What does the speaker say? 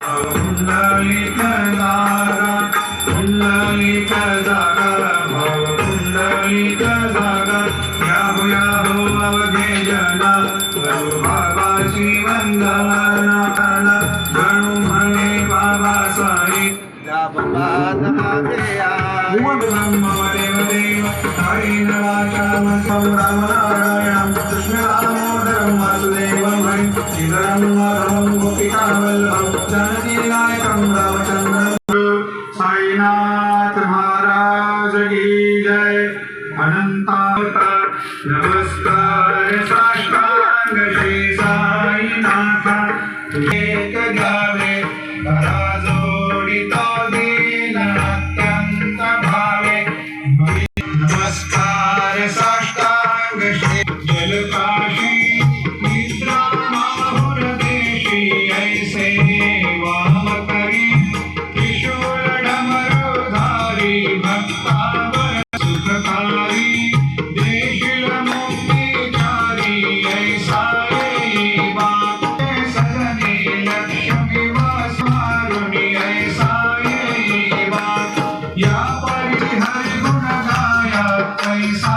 पुंडलिक जागा भाव पुंडलिक जागा याहो याहो अवघे जना गणू बाबाची वंदना गणू म्हणे बाबा साई ब्रह्मदेव देव हरिण वाचाम रामनारायणं कृष्णदामोदरं वासुदेवं हरिं श्रीधरं माधवं गोपिकावल्लभं जानकीनायकं रामचन्द्रं साईनाथ महाराज की जय अनंतावतार नमस्कार साष्टांग श्री साईनाथ एक गावे जोडितो दीन अत्यंत भावे नमस्कार साष्टांग श्री जलकाशी मित्रा माहुर देशी ऐसे वाम करी त्रिशूल डमरुधारी भक्तावर सुखकारी देशील मुक्तिचारी ऐसा बाप सजने लक्ष्मी वासमारुणी ऐसा बाप या परी हरि गुण गाया ऐसा